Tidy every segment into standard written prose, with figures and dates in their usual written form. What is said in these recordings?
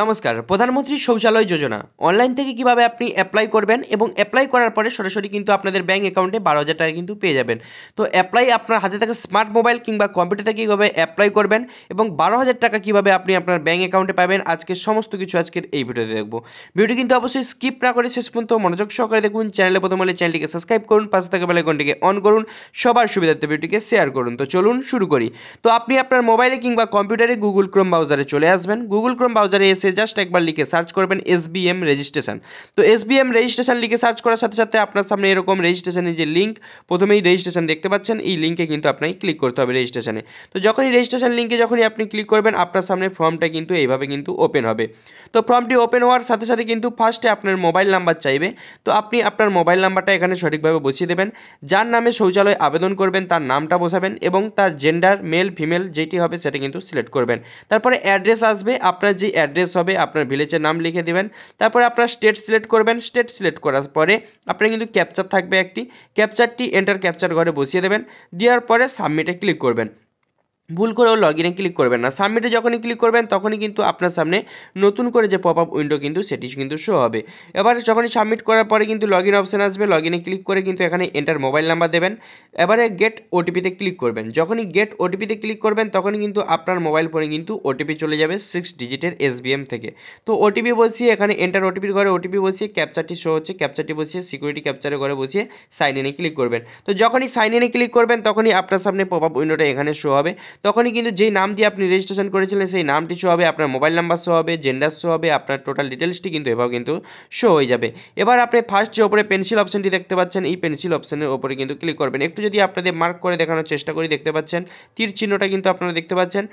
নমস্কার। প্রধানমন্ত্রী শৌচালয় যোজনা অনলাইন থেকে কিভাবে আপনি অ্যাপ্লাই করবেন এবং অ্যাপ্লাই করার পরে সরাসরি কিন্তু আপনাদের ব্যাঙ্ক অ্যাকাউন্টে 12,000 টাকা কিন্তু পেয়ে যাবেন। তো অ্যাপ্লাই আপনার হাতে থাকা স্মার্ট মোবাইল কিংবা কম্পিউটার থেকে কীভাবে অ্যাপ্লাই করবেন এবং 12,000 টাকা কীভাবে আপনি আপনার ব্যাঙ্ক অ্যাকাউন্টে পাবেন, আজকের সমস্ত কিছু আজকের এই ভিডিওতে দেখব। ভিডিওটি কিন্তু অবশ্যই স্কিপ না করে শেষ পর্যন্ত মনোযোগ সহকারে দেখুন। চ্যানেলে প্রথম হলে চ্যানেলটিকে সাবস্ক্রাইব করুন, পাশে থাকা বেল আইকনটিকে অন করুন, সবার সুবিধার্থে ভিডিওটিকে শেয়ার করুন। তো চলুন শুরু করি। তো আপনি আপনার মোবাইলে কিংবা কম্পিউটারে গুগল ক্রোম ব্রাউজারে চলে আসবেন। গুগল ক্রোম ব্রাউজারে এসে জাস্ট একবার লিখে সার্চ করবেন SBM রেজিস্ট্রেশন। তো SBM রেজিস্ট্রেশন লিখে সার্চ করার সাথে সাথে আপনার সামনে এরকম রেজিস্ট্রেশনের যে লিঙ্ক, প্রথমেই রেজিস্ট্রেশন দেখতে পাচ্ছেন, এই লিঙ্কে কিন্তু আপনাকে ক্লিক করতে হবে রেজিস্ট্রেশনে। তো যখনই রেজিস্ট্রেশন লিঙ্কে যখনই আপনি ক্লিক করবেন, আপনার সামনে ফর্মটা কিন্তু এইভাবে কিন্তু ওপেন হবে। তো ফর্মটি ওপেন হওয়ার সাথে সাথে কিন্তু ফার্স্টে আপনার মোবাইল নাম্বার চাইবে। তো আপনি আপনার মোবাইল নাম্বারটা এখানে সঠিকভাবে বসিয়ে দেবেন। যার নামে শৌচালয় আবেদন করবেন তার নামটা বসাবেন এবং তার জেন্ডার মেল ফিমেল যেটি হবে সেটা কিন্তু সিলেক্ট করবেন। তারপরে অ্যাড্রেস আসবে, আপনার যে অ্যাড্রেস হবে আপনার ভিলেজের নাম লিখে দেবেন। তারপরে আপনার স্টেট সিলেক্ট করবেন। স্টেট সিলেক্ট করার পরে আপনার কিন্তু ক্যাপচার থাকবে একটি, ক্যাপচারটি এন্টার ক্যাপচার ঘরে বসিয়ে দেবেন। দেওয়ার পরে সাবমিটে ক্লিক করবেন। ভুল করেও লগ ইনে ক্লিক করবেন না। সাবমিটে যখনই ক্লিক করবেন তখনই কিন্তু আপনার সামনে নতুন করে যে পপ আপ উইন্ডো কিন্তু সেটি কিন্তু শো হবে। এবার যখনই সাবমিট করার পরে কিন্তু লগ ইন অপশান আসবে। লগ ইনে ক্লিক করে কিন্তু এখানে এন্টার মোবাইল নাম্বার দেবেন। এবারে গেট ওটিপিতে ক্লিক করবেন। যখনই গেট ওটিপিতে ক্লিক করবেন তখনই কিন্তু আপনার মোবাইল ফোনে কিন্তু ওটিপি চলে যাবে 6 ডিজিটের SBM থেকে। তো ওটিপি বসিয়ে এখানে এন্টার ওটিপির ঘরে ওটিপি বসিয়ে ক্যাপচারটি শো হচ্ছে, ক্যাপচারটি বসিয়ে সিকিউরিটি ক্যাপচারের ঘরে বসিয়ে সাইন ইনে ক্লিক করবেন। তো যখনই সাইন ইনে ক্লিক করবেন তখনই আপনার সামনে পপ আপ উইন্ডোটা এখানে শো হবে। তখনই কিন্তু যেই নাম দিয়ে আপনি রেজিস্ট্রেশন করেছিলেন সেই নামটি শো হবে, আপনার মোবাইল নাম্বার শো হবে, জেন্ডার শো হবে, আপনার টোটাল ডিটেলসটি কিন্তু এভাবে কিন্তু শো হয়ে যাবে। এবার আপনি ফার্স্ট যে ওপরে পেন্সিল অপশনটি দেখতে পাচ্ছেন, এই পেন্সিল অপশনের ওপরে কিন্তু ক্লিক করবেন। একটু যদি আপনাদের মার্ক করে দেখানোর চেষ্টা করি, দেখতে পাচ্ছেন তীর চিহ্নটা কিন্তু আপনারা দেখতে পাচ্ছেন।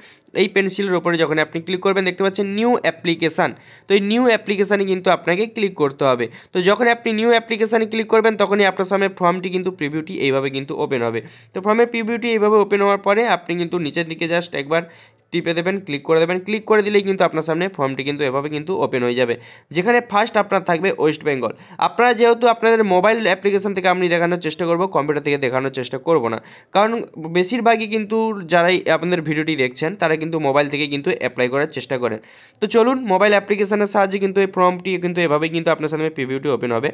এই পেন্সিলের ওপরে যখন আপনি ক্লিক করবেন দেখতে পাচ্ছেন নিউ অ্যাপ্লিকেশান। তো এই নিউ অ্যাপ্লিকেশানে কিন্তু আপনাকে ক্লিক করতে হবে। তো যখন আপনি নিউ অ্যাপ্লিকেশানে ক্লিক করবেন তখনই আপনার সামনে ফর্মটি কিন্তু প্রিভিউটি এইভাবে কিন্তু ওপেন হবে। তো ফর্মের প্রিভিউটি এইভাবে ওপেন হওয়ার পরে আপনি কিন্তু নিচের দিকে জাস্ট একবার টিপে দেবেন, ক্লিক করে দেবেন। ক্লিক করে দিলেই কিন্তু আপনার সামনে ফর্মটি কিন্তু এভাবে কিন্তু ওপেন হয়ে যাবে, যেখানে ফার্স্ট আপনার থাকবে ওয়েস্ট বেঙ্গল। আপনারা যেহেতু আপনাদের মোবাইল অ্যাপ্লিকেশন থেকে আমি দেখানোর চেষ্টা করব, কম্পিউটার থেকে দেখানোর চেষ্টা করব না, কারণ বেশিরভাগই কিন্তু যারাই আপনাদের ভিডিওটি দেখছেন তারা কিন্তু মোবাইল থেকে কিন্তু অ্যাপ্লাই করার চেষ্টা করেন। তো চলুন, মোবাইল অ্যাপ্লিকেশনের সাহায্যে কিন্তু এই ফর্মটি কিন্তু এভাবেই কিন্তু আপনার সামনে প্রিভিউটি ওপেন হবে।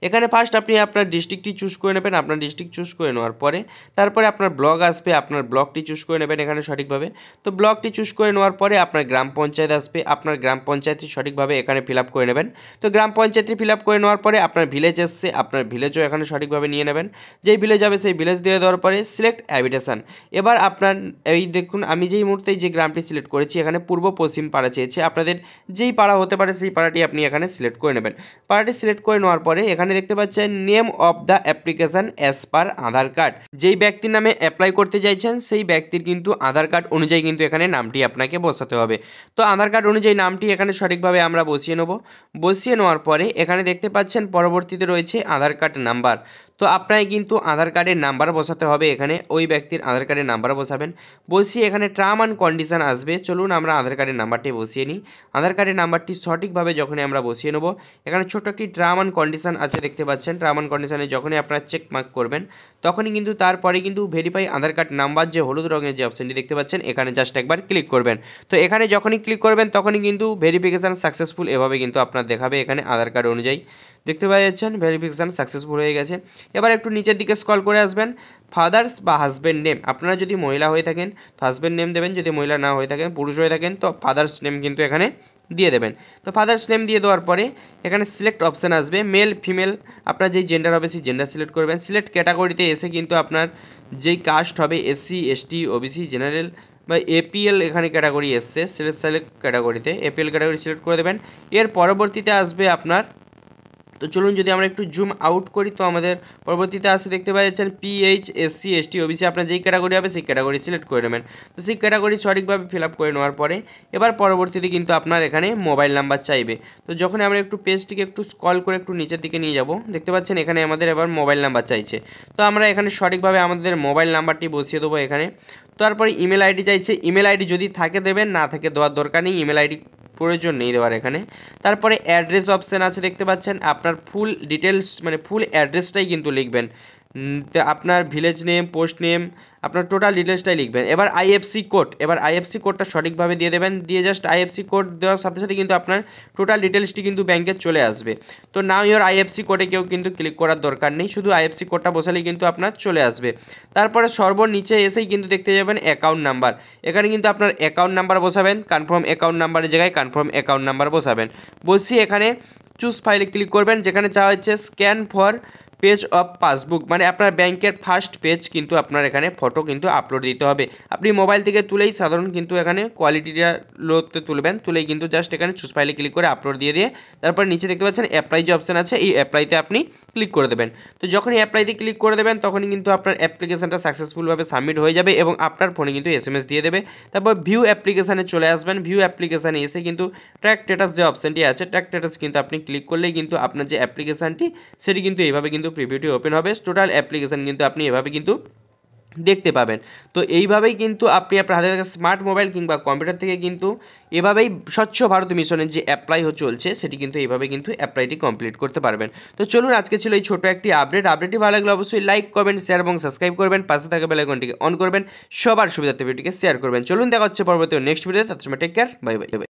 এখানে ফার্স্ট আপনি আপনার ডিস্ট্রিক্টটি চুজ করে নেবেন। আপনার ডিস্ট্রিক্ট চুজ করে নেওয়ার পরে তারপরে আপনার ব্লক আসবে, আপনার ব্লকটি চুজ করে নেবেন এখানে সঠিকভাবে। তো ব্লকটি চুজ করে নেওয়ার পরে আপনার গ্রাম পঞ্চায়েত আসবে, আপনার গ্রাম পঞ্চায়েতটি সঠিকভাবে এখানে ফিল আপ করে নেবেন। তো গ্রাম পঞ্চায়েতটি ফিল আপ করে নেওয়ার পরে আপনার ভিলেজ এসছে, আপনার ভিলেজও এখানে সঠিকভাবে নিয়ে নেবেন। যেই ভিলেজ হবে সেই ভিলেজ দিয়ে দেওয়ার পরে সিলেক্ট হ্যাবিটেশন। এবার আপনার এই দেখুন আমি যেই মুহূর্তে যে গ্রামটি সিলেক্ট করেছি এখানে পূর্ব পশ্চিম পাড়া চেয়েছে, আপনাদের যেই পাড়া হতে পারে সেই পাড়াটি আপনি এখানে সিলেক্ট করে নেবেন। পাড়াটি সিলেক্ট করে নেওয়ার পরে এখানে দেখতে পাচ্ছেন name of the application as per Aadhaar card. যেই ব্যক্তির নামে অ্যাপ্লাই করতে চাইছেন সেই ব্যক্তির কিন্তু আধার কার্ড অনুযায়ী কিন্তু এখানে নামটি আপনাকে বসাতে হবে। তো আধার কার্ড অনুযায়ী নামটি এখানে সঠিকভাবে আমরা বসিয়ে নেব। বসিয়ে নেওয়ার পরে এখানে দেখতে পাচ্ছেন পরবর্তীতে রয়েছে আধার কার্ড নাম্বার। তো আপনাকে কিন্তু আধার কার্ডের নাম্বার বসাতে হবে, এখানে ওই ব্যক্তির আধার কার্ডের নাম্বার বসাবেন। বসিয়ে এখানে টার্ম অ্যান্ড কন্ডিশন আসবে। চলুন আমরা আধার কার্ডের নাম্বারটি বসিয়ে নিই। আধার কার্ডের নাম্বারটি সঠিকভাবে যখনই আমরা বসিয়ে নেব, এখানে ছোট্ট একটি টার্ম অ্যান্ড কন্ডিশন আছে দেখতে পাচ্ছেন। টার্ম অ্যান্ড কন্ডিশনে যখনই আপনারা চেক মার্ক করবেন তখনই কিন্তু তারপরে কিন্তু ভেরিফাই আধার কার্ড নাম্বার যে হলুদ রঙের যে অপশনটি দেখতে পাচ্ছেন এখানে জাস্ট একবার ক্লিক করবেন। তো এখানে যখনই ক্লিক করবেন তখনই কিন্তু ভেরিফিকেশান সাকসেসফুল এভাবে কিন্তু আপনার দেখাবে এখানে আধার কার্ড অনুযায়ী। দেখতে পাচ্ছেন ভেরিফিকেশান সাকসেসফুল হয়ে গেছে। এবার একটু নিচের দিকে স্ক্রল করে আসবেন। ফাদার্স বা হাজব্যান্ড নেম, আপনারা যদি মহিলা হয়ে থাকেন তো হাজব্যান্ড নেম দেবেন, যদি মহিলা না হয়ে থাকেন পুরুষ হয়ে থাকেন তো ফাদার্স নেম কিন্তু এখানে দিয়ে দেবেন। তো ফাদার্স নেম দিয়ে দেওয়ার পরে এখানে সিলেক্ট অপশান আসবে, মেল ফিমেল আপনার যেই জেন্ডার হবে সেই জেন্ডার সিলেক্ট করবেন। সিলেক্ট ক্যাটাগরিতে এসে কিন্তু আপনার যেই কাস্ট হবে SC ST OBC জেনারেল বা APL এখানে ক্যাটাগরি এসছে, সিলেক্ট ক্যাটাগরিতে APL ক্যাটাগরি সিলেক্ট করে দেবেন। এর পরবর্তীতে আসবে আপনার, তো চলুন যদি আমরা একটু জুম আউট করি তো আমাদের পরবর্তীতে আসে দেখতে পাচ্ছেন PH SC ST OBC আপনার যেই ক্যাটাগরি হবে সেই ক্যাটাগরি সিলেক্ট করে নেবেন। তো সেই ক্যাটাগরি সঠিকভাবে ফিল আপ করে নেওয়ার পরে এবার পরবর্তীতে কিন্তু আপনার এখানে মোবাইল নাম্বার চাইবে। তো যখন আমরা একটু পেজটিকে একটু স্ক্রল করে একটু নিচের দিকে নিয়ে যাব দেখতে পাচ্ছেন এখানে আমাদের এবার মোবাইল নাম্বার চাইছে। তো আমরা এখানে সঠিকভাবে আমাদের মোবাইল নাম্বারটি বসিয়ে দেবো এখানে। তারপরে ইমেল আইডি চাইছে, ইমেল আইডি যদি থাকে দেবেন, না থাকে দেওয়ার দরকার নেই, ইমেল আইডি প্রয়োজন নেই দেওয়ার এখানে। তারপরে অ্যাড্রেস অপশান আছে দেখতে পাচ্ছেন, আপনার ফুল ডিটেলস মানে ফুল অ্যাড্রেসটাই কিন্তু লিখবেন। আপনার ভিলেজ নেম, পোস্ট নেম, আপনার টোটাল ডিটেলসটাই লিখবেন। এবার আইএফসি কোড, এবার আইএফসি কোডটা সঠিকভাবে দিয়ে দেবেন। দিয়ে জাস্ট আইএফসি কোড দেওয়ার সাথে সাথে কিন্তু আপনার টোটাল ডিটেলসটি কিন্তু ব্যাংকে চলে আসবে। তো নাও ইওর আইএফসি কোডে কেউ কিন্তু ক্লিক করার দরকার নেই, শুধু আইএফসি কোডটা বসালেই কিন্তু আপনার চলে আসবে। তারপরে সর্বনিচে এসেই কিন্তু দেখতে যাবেন অ্যাকাউন্ট নাম্বার। এখানে কিন্তু আপনার অ্যাকাউন্ট নাম্বার বসাবেন, কনফার্ম অ্যাকাউন্ট নাম্বারের জায়গায় কনফার্ম অ্যাকাউন্ট নাম্বার বসাবেন। বসিয়ে এখানে চুজ ফাইলে ক্লিক করবেন, যেখানে চাওয়া হচ্ছে scan for page of passbook, মানে আপনার ব্যাংকের ফার্স্ট পেজ কিন্তু আপনার এখানে ফটো কিন্তু আপলোড দিতে হবে। আপনি মোবাইল থেকে তুলেই সাধারণ কিন্তু এখানে কোয়ালিটিটা লোতে তুলবেন, তুলেই কিন্তু জাস্ট এখানে চুজ ফাইলে ক্লিক করে আপলোড দিয়ে তারপর নিচে দেখতে পাচ্ছেন অ্যাপ্লাই যে অপশান আছে, এই অ্যাপ্লাইতে আপনি ক্লিক করে দেবেন। তো যখনই অ্যাপ্লাইতে ক্লিক করে দেবেন তখনই কিন্তু আপনার অ্যাপ্লিকেশানটা সাকসেসফুলভাবে সাবমিট হয়ে যাবে এবং আপনার ফোনে কিন্তু এসএমএস দিয়ে দেবে। তারপর ভিউ অ্যাপ্লিকেশানে চলে আসবেন। ভিউ অ্যাপ্লিকেশানে এসে কিন্তু ট্র্যাক স্ট্যাটাস যে অপশানটি আছে, ট্র্যাক স্ট্যাটাস কিন্তু আপনি ক্লিক করলেই কিন্তু আপনার যে অ্যাপ্লিকেশানটি সেটি কিন্তু এইভাবে কিন্তু প্রিভিউটি ওপেন হবে। টোটাল অ্যাপ্লিকেশান কিন্তু আপনি এভাবে কিন্তু দেখতে পাবেন। তো এইভাবেই কিন্তু আপনি আপনার হাতে থাকা স্মার্ট মোবাইল কিংবা কম্পিউটার থেকে কিন্তু এভাবেই স্বচ্ছ ভারত মিশনের যে অ্যাপ্লাই চলছে সেটি কিন্তু এইভাবে কিন্তু অ্যাপ্লাইটি কমপ্লিট করতে পারবেন। তো চলুন, আজকে ছিল এই ছোটো একটি আপডেটটি ভালো লাগলে অবশ্যই লাইক করবেন, শেয়ার এবং সাবস্ক্রাইব করবেন, পাশে থাকা বেল আইকনটিকে অন করবেন, সবার সুবিধার্থে ভিডিওটিকে শেয়ার করবেন। চলুন, দেখা হচ্ছে পরবর্তী নেক্সট ভিডিওতে। তার সময় টেক কেয়ার, বাই বাই।